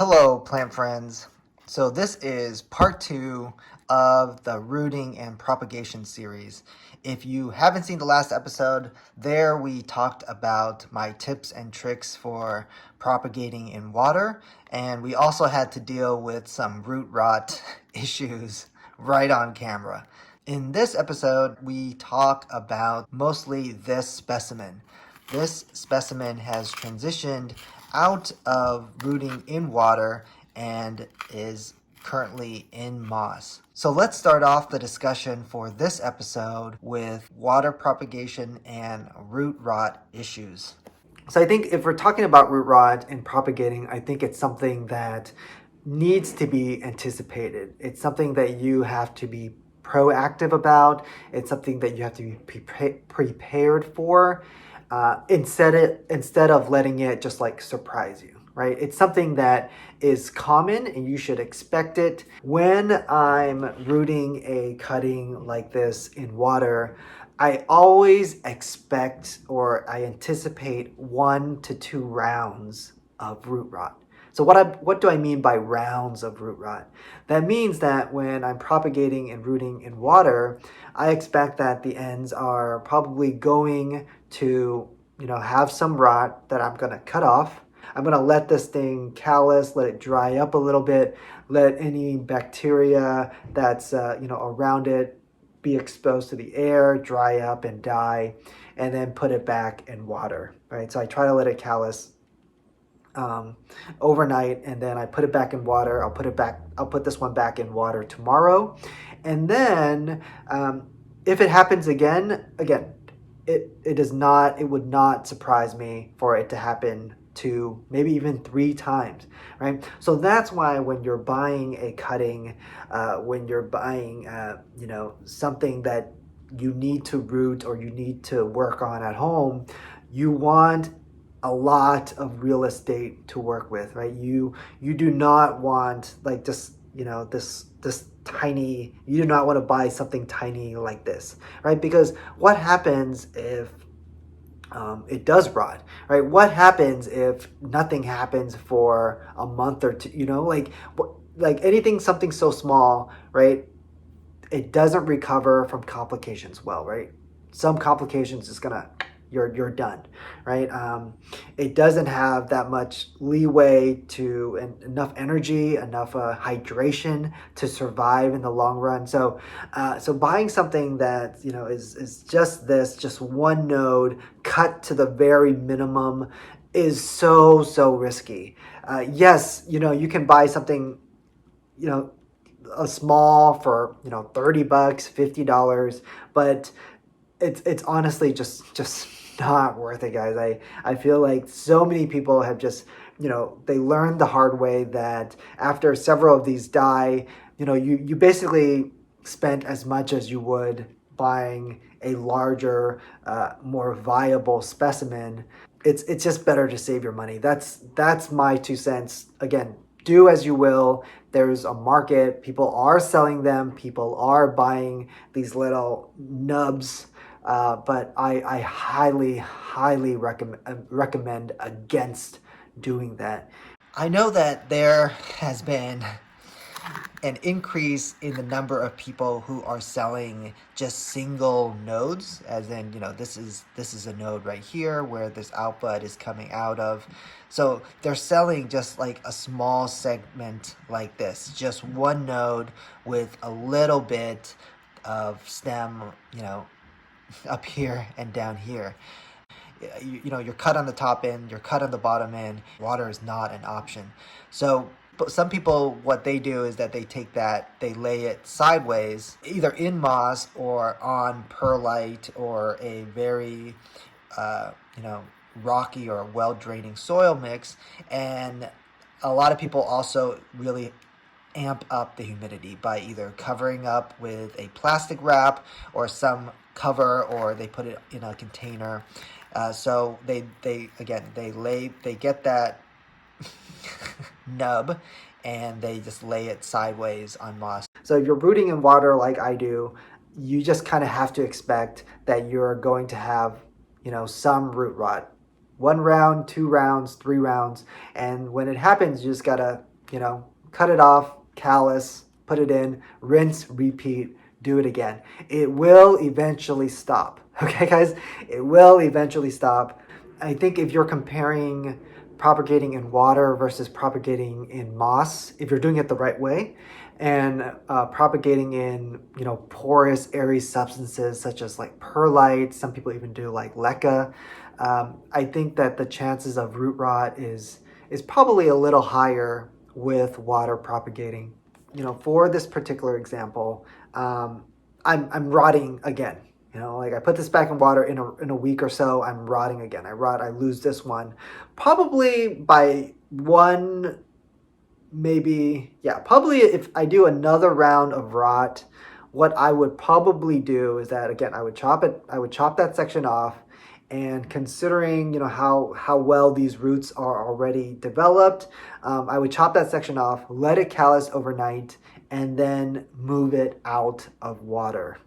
Hello, plant friends. So this is part 2 of the rooting and propagation series. If you haven't seen the last episode, there we talked about my tips and tricks for propagating in water, and we also had to deal with some root rot issues right on camera. In this episode, we talk about mostly this specimen. This specimen has transitioned out of rooting in water and is currently in moss. So let's start off the discussion for this episode with water propagation and root rot issues. So I think if we're talking about root rot and propagating, I think it's something that needs to be anticipated. It's something that you have to be proactive about. It's something that you have to be prepared for instead of letting it just like surprise you, right? It's something that is common and you should expect it. When I'm rooting a cutting like this in water, I always expect or I anticipate 1 to 2 rounds of root rot. So what do I mean by rounds of root rot? That means that when I'm propagating and rooting in water, I expect that the ends are probably going to, have some rot that I'm going to cut off. I'm going to let this thing callus, let it dry up a little bit, let any bacteria that's, around it be exposed to the air, dry up and die, and then put it back in water, right? So I try to let it callus overnight, and then I put it back in water. I'll put this one back in water tomorrow. And then if it happens again, it would not surprise me for it to happen 2, maybe even 3 times, right? So that's why when you're buying a cutting, when you're buying, something that you need to root or you need to work on at home, you want a lot of real estate to work with, right? You do not want like just, this tiny, you do not want to buy something tiny like this, right? Because what happens if it does rot, right? What happens if nothing happens for a month or 2, like anything, something so small, right? It doesn't recover from complications well, right? Some complications is gonna, you're done, right? It doesn't have that much leeway to enough energy, enough hydration to survive in the long run. So buying something that is just one node cut to the very minimum is so risky. Yes, you can buy something, a small for $30, $50, but it's honestly just not worth it, guys. I feel like so many people have just, they learned the hard way that after several of these die, you basically spent as much as you would buying a larger, more viable specimen. It's just better to save your money. That's my 2 cents. Again, do as you will. There's a market. People are selling them. People are buying these little nubs. But I highly recommend against doing that. I know that there has been an increase in the number of people who are selling just single nodes, as in, this is a node right here where this outbud is coming out of. So they're selling just like a small segment like this, just one node with a little bit of stem, up here and down here. You're cut on the top end, you're cut on the bottom end. Water is not an option. So but some people, what they do is that they take that, they lay it sideways, either in moss or on perlite or a very, rocky or well-draining soil mix. And a lot of people also really amp up the humidity by either covering up with a plastic wrap or some cover, or they put it in a container. So they get that nub and they just lay it sideways on moss. So if you're rooting in water like I do, you just kind of have to expect that you're going to have, some root rot. 1 round, 2 rounds, 3 rounds. And when it happens, you just gotta cut it off, callus, put it in, rinse, repeat, do it again. It will eventually stop. Okay, guys? It will eventually stop. I think if you're comparing propagating in water versus propagating in moss, if you're doing it the right way, and propagating in porous, airy substances such as like perlite, some people even do like leca. I think that the chances of root rot is probably a little higher with water propagating. For this particular example, I'm rotting again. Like I put this back in water in a week or so, I'm rotting again. I lose this one. Probably by one, maybe, yeah, probably if I do another round of rot, what I would probably do is that, again, I would chop that section off, and considering, how well these roots are already developed, I would chop that section off, let it callus overnight, and then move it out of water.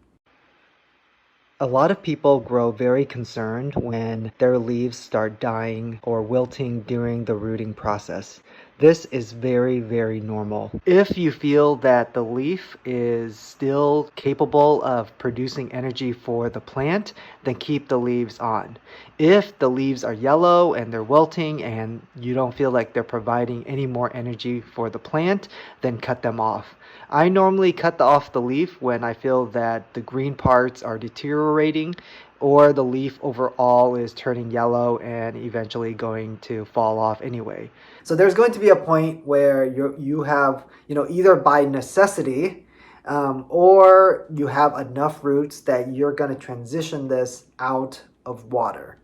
A lot of people grow very concerned when their leaves start dying or wilting during the rooting process. This is very, very normal. If you feel that the leaf is still capable of producing energy for the plant, then keep the leaves on. If the leaves are yellow and they're wilting and you don't feel like they're providing any more energy for the plant, then cut them off. I normally cut off the leaf when I feel that the green parts are deteriorating or the leaf overall is turning yellow and eventually going to fall off anyway. So there's going to be a point where you have, either by necessity or you have enough roots that you're going to transition this out of water.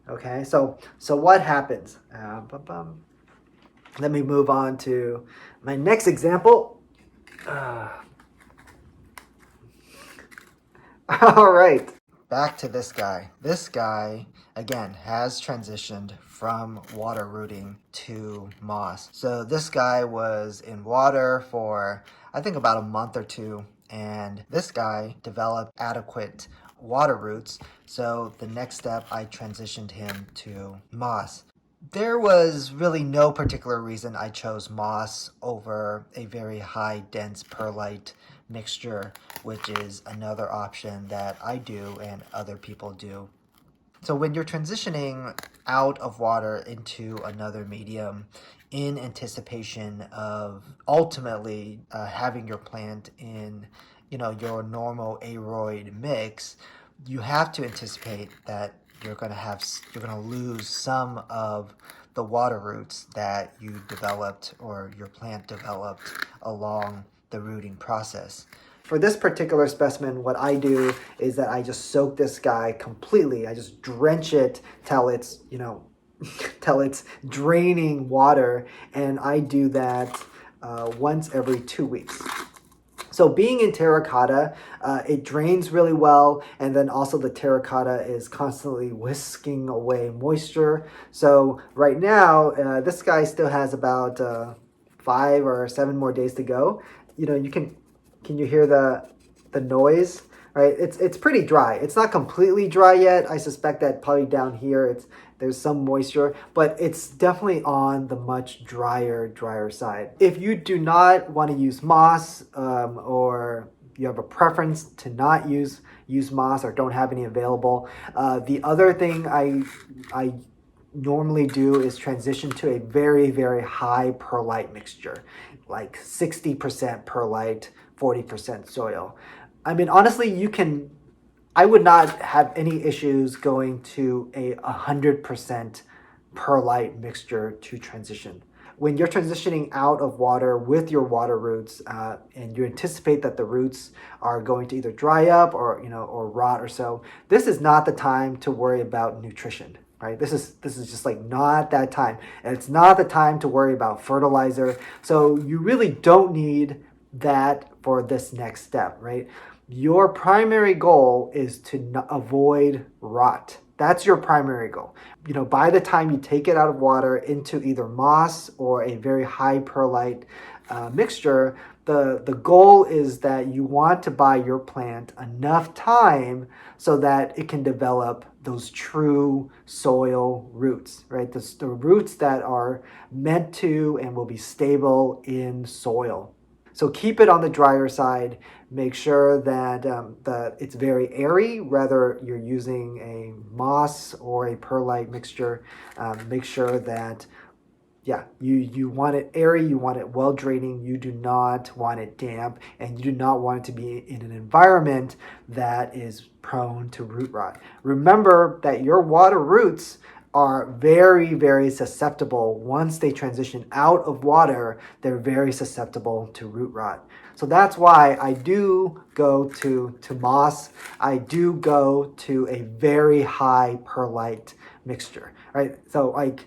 Okay, so what happens? Let me move on to my next example. All right, back to this guy. This guy, again, has transitioned from water rooting to moss. So this guy was in water for, I think, about a month or two, and this guy developed adequate water roots. So the next step, I transitioned him to moss. There was really no particular reason I chose moss over a very high dense perlite mixture, which is another option that I do and other people do. So when you're transitioning out of water into another medium in anticipation of ultimately having your plant in your normal aroid mix, you have to anticipate that you're going to lose some of the water roots that you developed or your plant developed along the rooting process. For this particular specimen, what I do is that I just soak this guy completely. I just drench it till it's, till it's draining water, and I do that once every 2 weeks. So being in terracotta, it drains really well, and then also the terracotta is constantly whisking away moisture. So right now, this guy still has about 5 or 7 more days to go. Can you hear the noise? Right, it's pretty dry. It's not completely dry yet. I suspect that probably down here there's some moisture, but it's definitely on the much drier side. If you do not want to use moss, or you have a preference to not use moss or don't have any available, the other thing I normally do is transition to a very, very high perlite mixture, like 60% perlite, 40% soil. I mean, honestly, I would not have any issues going to a 100% perlite mixture to transition. When you're transitioning out of water with your water roots, and you anticipate that the roots are going to either dry up or rot or so, this is not the time to worry about nutrition. Right? This is just like not that time. And it's not the time to worry about fertilizer. So you really don't need that for this next step, right? Your primary goal is to avoid rot. That's your primary goal. By the time you take it out of water into either moss or a very high perlite mixture, the goal is that you want to buy your plant enough time so that it can develop those true soil roots, right? The roots that are meant to and will be stable in soil. So keep it on the drier side. Make sure that it's very airy, whether you're using a moss or a perlite mixture. Make sure that, yeah, you want it airy, you want it well draining, you do not want it damp, and you do not want it to be in an environment that is prone to root rot. Remember that your water roots are very, very susceptible. Once they transition out of water, they're very susceptible to root rot. So that's why I do go to moss. I do go to a very high perlite mixture, right? So like,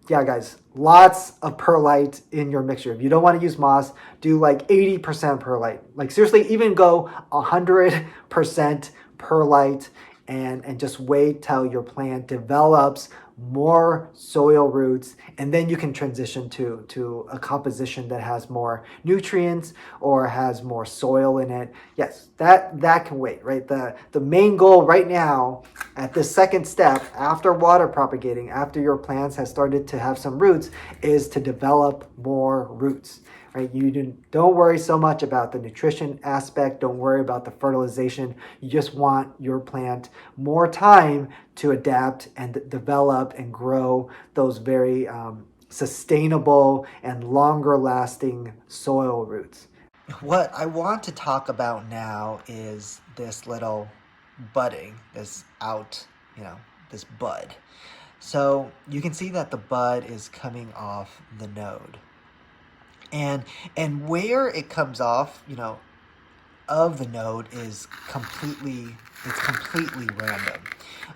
yeah, guys, lots of perlite in your mixture. If you don't want to use moss, do like 80% perlite. Like seriously, even go 100% perlite and just wait till your plant develops more soil roots, and then you can transition to a composition that has more nutrients or has more soil in it. Yes, that can wait, right? The main goal right now at this second step, after water propagating, after your plants have started to have some roots, is to develop more roots. Right? You don't worry so much about the nutrition aspect. Don't worry about the fertilization. You just want your plant more time to adapt and develop and grow those very sustainable and longer lasting soil roots. What I want to talk about now is this little budding, this this bud. So you can see that the bud is coming off the node. And where it comes off, of the node is completely random.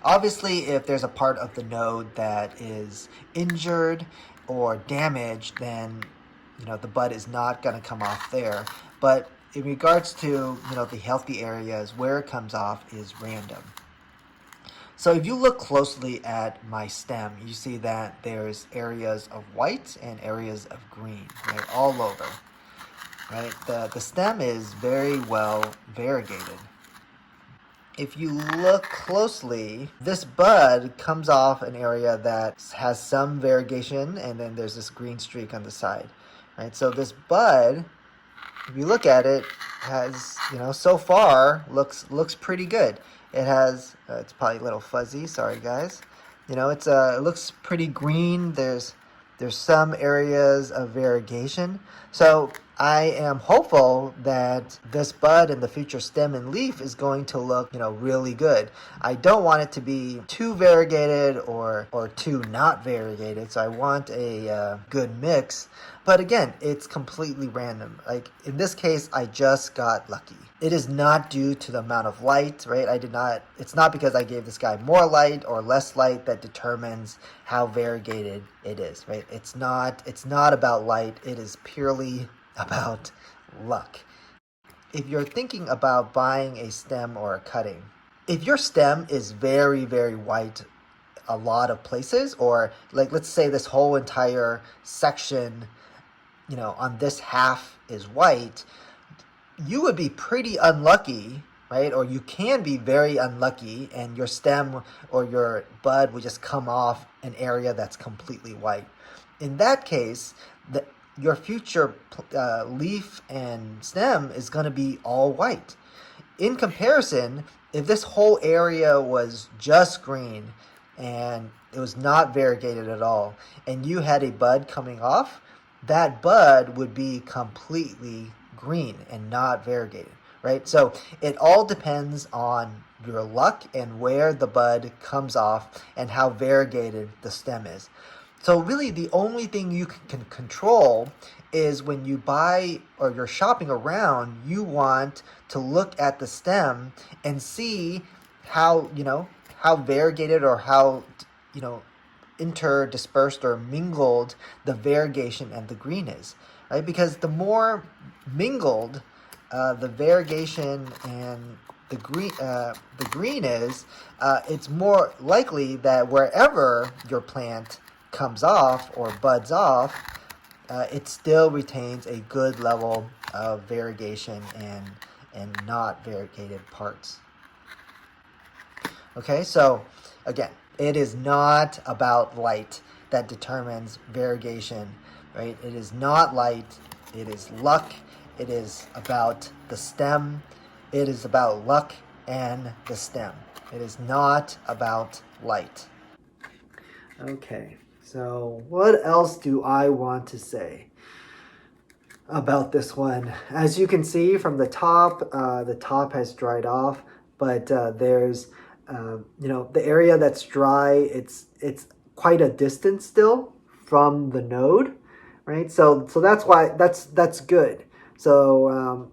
Obviously, if there's a part of the node that is injured or damaged, then the bud is not going to come off there. But in regards to the healthy areas, where it comes off is random. So if you look closely at my stem, you see that there's areas of white and areas of green, right, all over, right? The stem is very well variegated. If you look closely, this bud comes off an area that has some variegation, and then there's this green streak on the side, right? So this bud, if you look at it, has, so far looks pretty good. It has, it's probably a little fuzzy, sorry guys. It looks pretty green. There's some areas of variegation. So I am hopeful that this bud and the future stem and leaf is going to look, really good. I don't want it to be too variegated or too not variegated. So I want a good mix. But again, it's completely random. Like in this case, I just got lucky. It is not due to the amount of light, right? It's not because I gave this guy more light or less light that determines how variegated it is, right? It's not about light. It is purely about luck. If you're thinking about buying a stem or a cutting, if your stem is very, very white a lot of places, or like let's say this whole entire section, on this half is white, you would be pretty unlucky, right? Or you can be very unlucky, and your stem or your bud would just come off an area that's completely white. In that case, your future leaf and stem is going to be all white. In comparison, if this whole area was just green and it was not variegated at all, and you had a bud coming off, that bud would be completely green and not variegated, right? So it all depends on your luck and where the bud comes off and how variegated the stem is. So really the only thing you can control is when you buy or you're shopping around, you want to look at the stem and see how variegated or how, interdispersed or mingled the variegation and the green is, right? Because the more mingled the variegation and the green is, it's more likely that wherever your plant comes off or buds off, it still retains a good level of variegation and not variegated parts. Okay, so again, it is not about light that determines variegation, right? It is not light, it is luck. It is about the stem. It is about luck and the stem. It is not about light. Okay, so what else do I want to say about this one? As you can see from the top has dried off, but there's, the area that's dry, it's quite a distance still from the node, right? So that's why that's good. So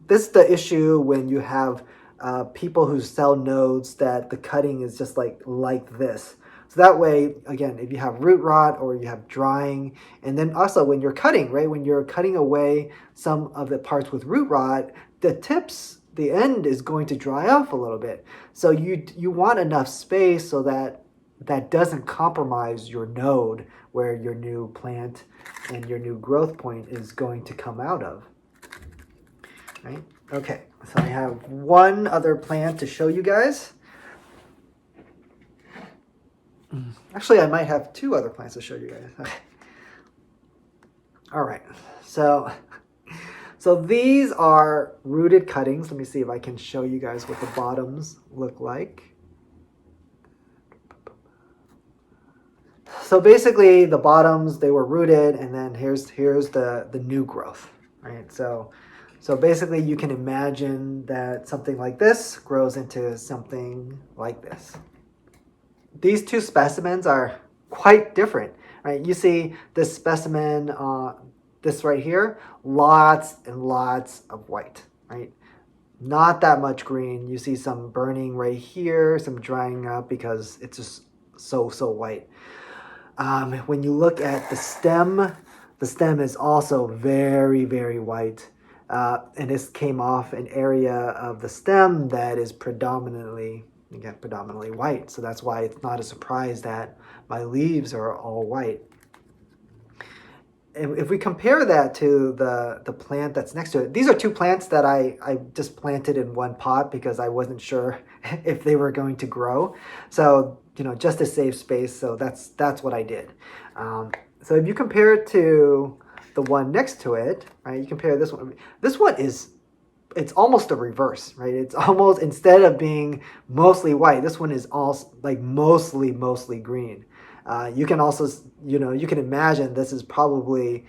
this is the issue when you have people who sell nodes that the cutting is just like this. So that way, again, if you have root rot or you have drying, and then also when you're cutting, right, when you're cutting away some of the parts with root rot, the tips, the end is going to dry off a little bit. So you want enough space so that that doesn't compromise your node where your new plant and your new growth point is going to come out of. Right? Okay, so I have one other plant to show you guys. Actually, I might have two other plants to show you guys. Okay. All right, so these are rooted cuttings. Let me see if I can show you guys what the bottoms look like. So basically, the bottoms, they were rooted, and then here's the new growth, right? So basically, you can imagine that something like this grows into something like this. These two specimens are quite different, right? You see this specimen, this right here, lots and lots of white, right? Not that much green. You see some burning right here, some drying up because it's just so white. When you look at the stem is also very, very white. And this came off an area of the stem that is predominantly white. So that's why it's not a surprise that my leaves are all white. And if we compare that to the plant that's next to it, these are two plants that I just planted in one pot because I wasn't sure if they were going to grow. So, just to save space, so that's what I did. So if you compare it to the one next to it, right, you compare this one. This one it's almost a reverse, right? It's almost, instead of being mostly white, this one is also like mostly green. You can also, you can imagine this is probably,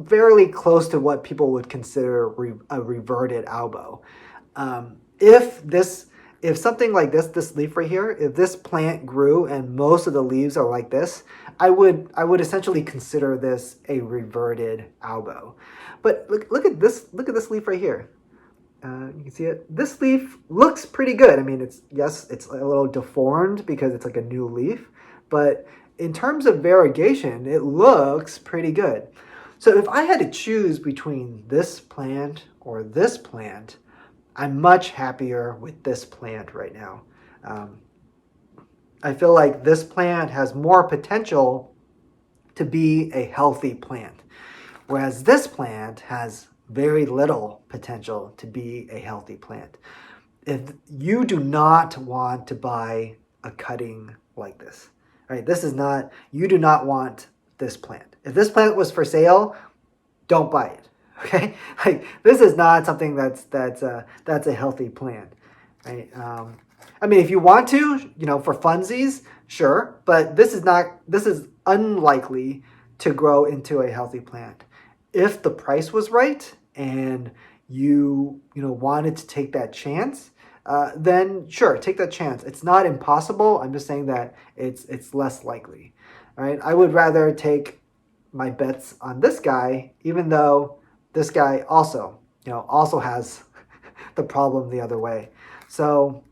fairly close to what people would consider a reverted elbow. If something like this leaf right here, if this plant grew and most of the leaves are like this, I would essentially consider this a reverted elbow. But look at this leaf right here. You can see it. This leaf looks pretty good. I mean, it's a little deformed because it's like a new leaf, but in terms of variegation, it looks pretty good. So if I had to choose between this plant or this plant, I'm much happier with this plant right now. I feel like this plant has more potential to be a healthy plant, whereas this plant has very little potential to be a healthy plant. If you do not want to buy a cutting like this, right? You do not want this plant. If this plant was for sale, don't buy it. Okay, like this is not something that's a healthy plant, right? I mean, if you want to, for funsies, sure, but this is unlikely to grow into a healthy plant. If the price was right and you wanted to take that chance, then sure, take that chance. It's not impossible. I'm just saying that it's less likely, right? I would rather take my bets on this guy, even though this guy also has the problem the other way. So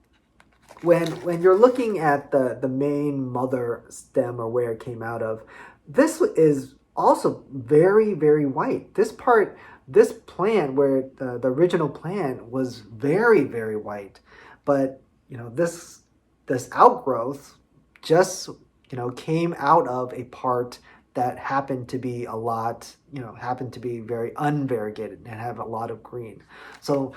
when you're looking at the main mother stem or where it came out of, this is also very, very white. This plant where the original plant was very, very white, but this outgrowth just came out of a part that happen to be a lot, happen to be very unvariegated and have a lot of green. So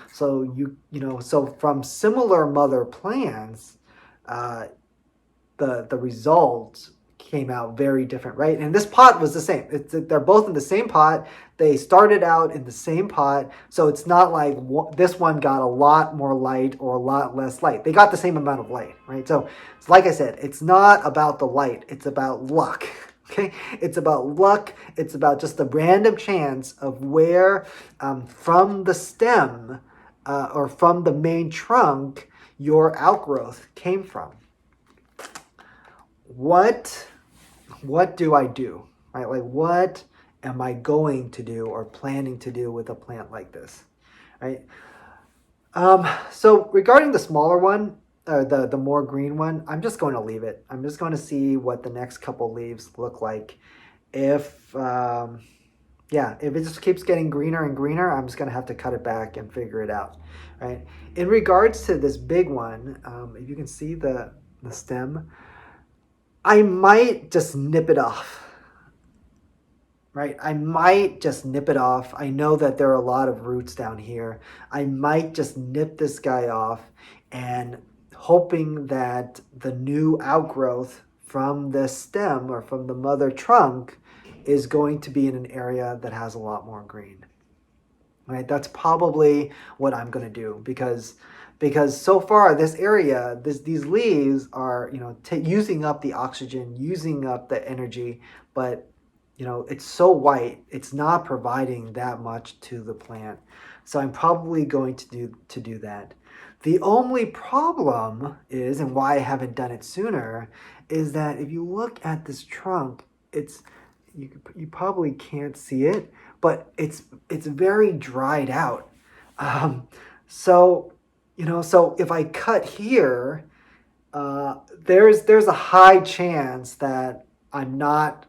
from similar mother plants, uh, the results came out very different, right? And this pot was the same. They're both in the same pot. They started out in the same pot, so it's not like this one got a lot more light or a lot less light. They got the same amount of light, right? So like I said, it's not about the light. It's about luck. Okay, it's about luck. It's about just the random chance of where from the stem or from the main trunk your outgrowth came from. What do I do? Right? Like, what am I going to do or planning to do with a plant like this? Right? So regarding the smaller one, or the more green one, I'm just going to leave it. I'm just going to see what the next couple leaves look like. If if it just keeps getting greener and greener, I'm just going to have to cut it back and figure it out. Right? In regards to this big one, if you can see the stem, I might just nip it off. Right? I might just nip it off. I know that there are a lot of roots down here. I might just nip this guy off and hoping that the new outgrowth from the stem or from the mother trunk is going to be in an area that has a lot more green. Right? That's probably what I'm going to do because so far this area, these leaves are, using up the oxygen, using up the energy, but it's so white, it's not providing that much to the plant. So I'm probably going to do that. The only problem is, and why I haven't done it sooner, is that if you look at this trunk, you probably can't see it, but it's very dried out. So if I cut here, there's a high chance that I'm not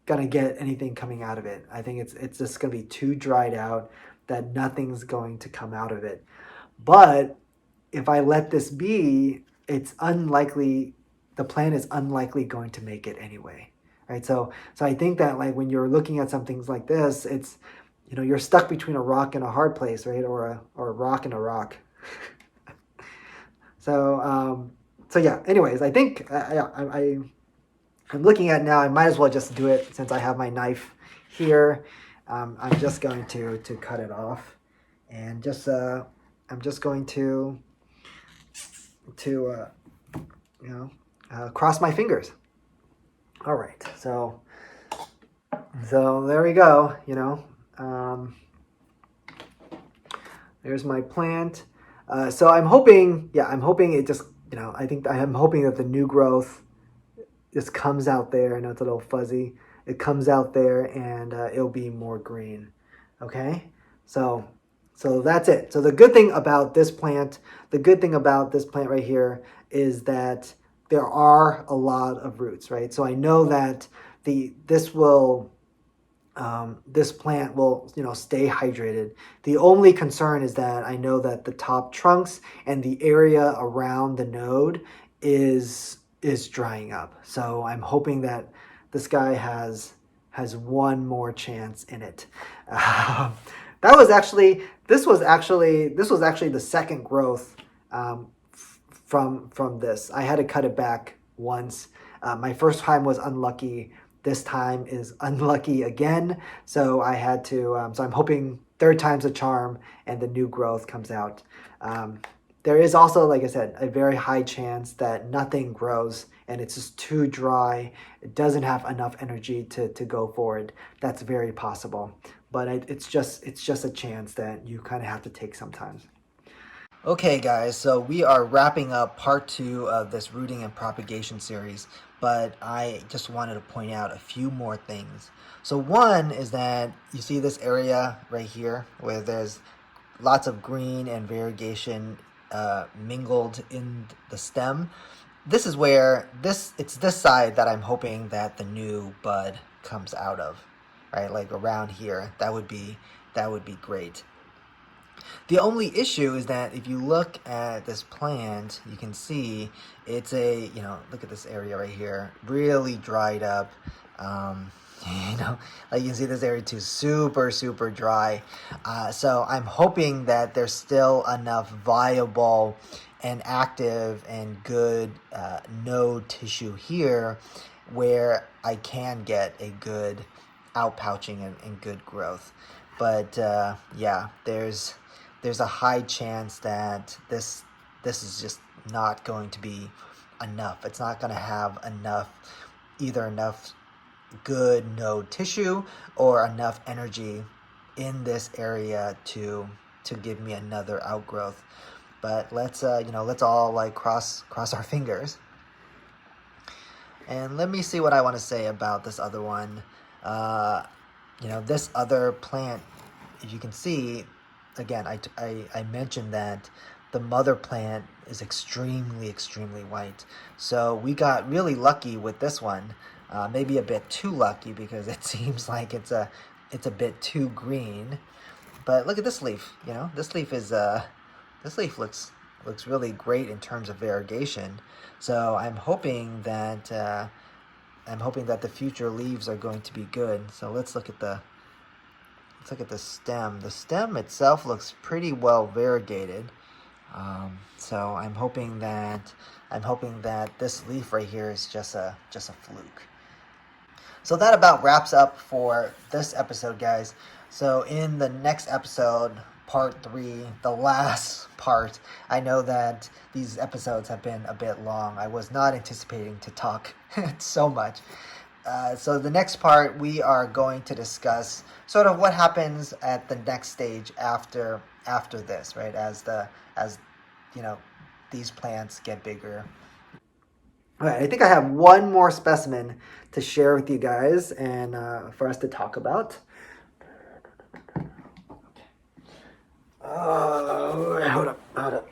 gonna get anything coming out of it. I think it's just gonna be too dried out that nothing's going to come out of it. But if I let this be, it's unlikely, the plant is unlikely going to make it anyway. Right? So I think that, like, when you're looking at some things like this, it's, you're stuck between a rock and a hard place, right? Or a rock and a rock. So yeah, anyways, I think I'm looking at now, I might as well just do it since I have my knife here. I'm just going to cut it off, and I'm just going to cross my fingers. All right, so there we go. There's my plant. So I'm hoping it just, I'm hoping that the new growth just comes out there. I know it's a little fuzzy. It comes out there and it'll be more green. Okay, so that's it. So the good thing about this plant right here is that there are a lot of roots, right? So I know that this plant will, stay hydrated. The only concern is that I know that the top trunks and the area around the node is drying up. So I'm hoping that this guy has one more chance in it. This was actually the second growth from this. I had to cut it back once. My first time was unlucky. This time is unlucky again. So I had to. So I'm hoping third time's a charm, and the new growth comes out. There is also, like I said, a very high chance that nothing grows and it's just too dry. It doesn't have enough energy to go forward. That's very possible. But it's just a chance that you kind of have to take sometimes. Okay, guys, so we are wrapping up part 2 of this rooting and propagation series, but I just wanted to point out a few more things. So one is that you see this area right here where there's lots of green and variegation mingled in the stem. This is where it's this side that I'm hoping that the new bud comes out of, right? Like around here, that would be great. The only issue is that if you look at this plant, you can see it's look at this area right here, really dried up. You know, like you can see this area too, super, super dry. So I'm hoping that there's still enough viable and active and good node tissue here where I can get a good outpouching and good growth. But yeah, there's a high chance that this is just not going to be enough. It's not going to have either enough good node tissue or enough energy in this area to give me another outgrowth. But let's let's all like cross our fingers. And let me see what I want to say about this other one. This other plant, if you can see, again, I mentioned that the mother plant is extremely white. So we got really lucky with this one. Maybe a bit too lucky because it seems like it's a bit too green. But look at this leaf. This leaf is this leaf looks really great in terms of variegation. So I'm hoping that the future leaves are going to be good. So let's look at the stem. The stem itself looks pretty well variegated. So I'm hoping that this leaf right here is just a fluke. So that about wraps up for this episode, guys. So in the next episode, part 3, the last part, I know that these episodes have been a bit long. I was not anticipating to talk so much. So the next part, we are going to discuss sort of what happens at the next stage after this, right? As these plants get bigger. All right, I think I have one more specimen to share with you guys and for us to talk about. Oh, hold up.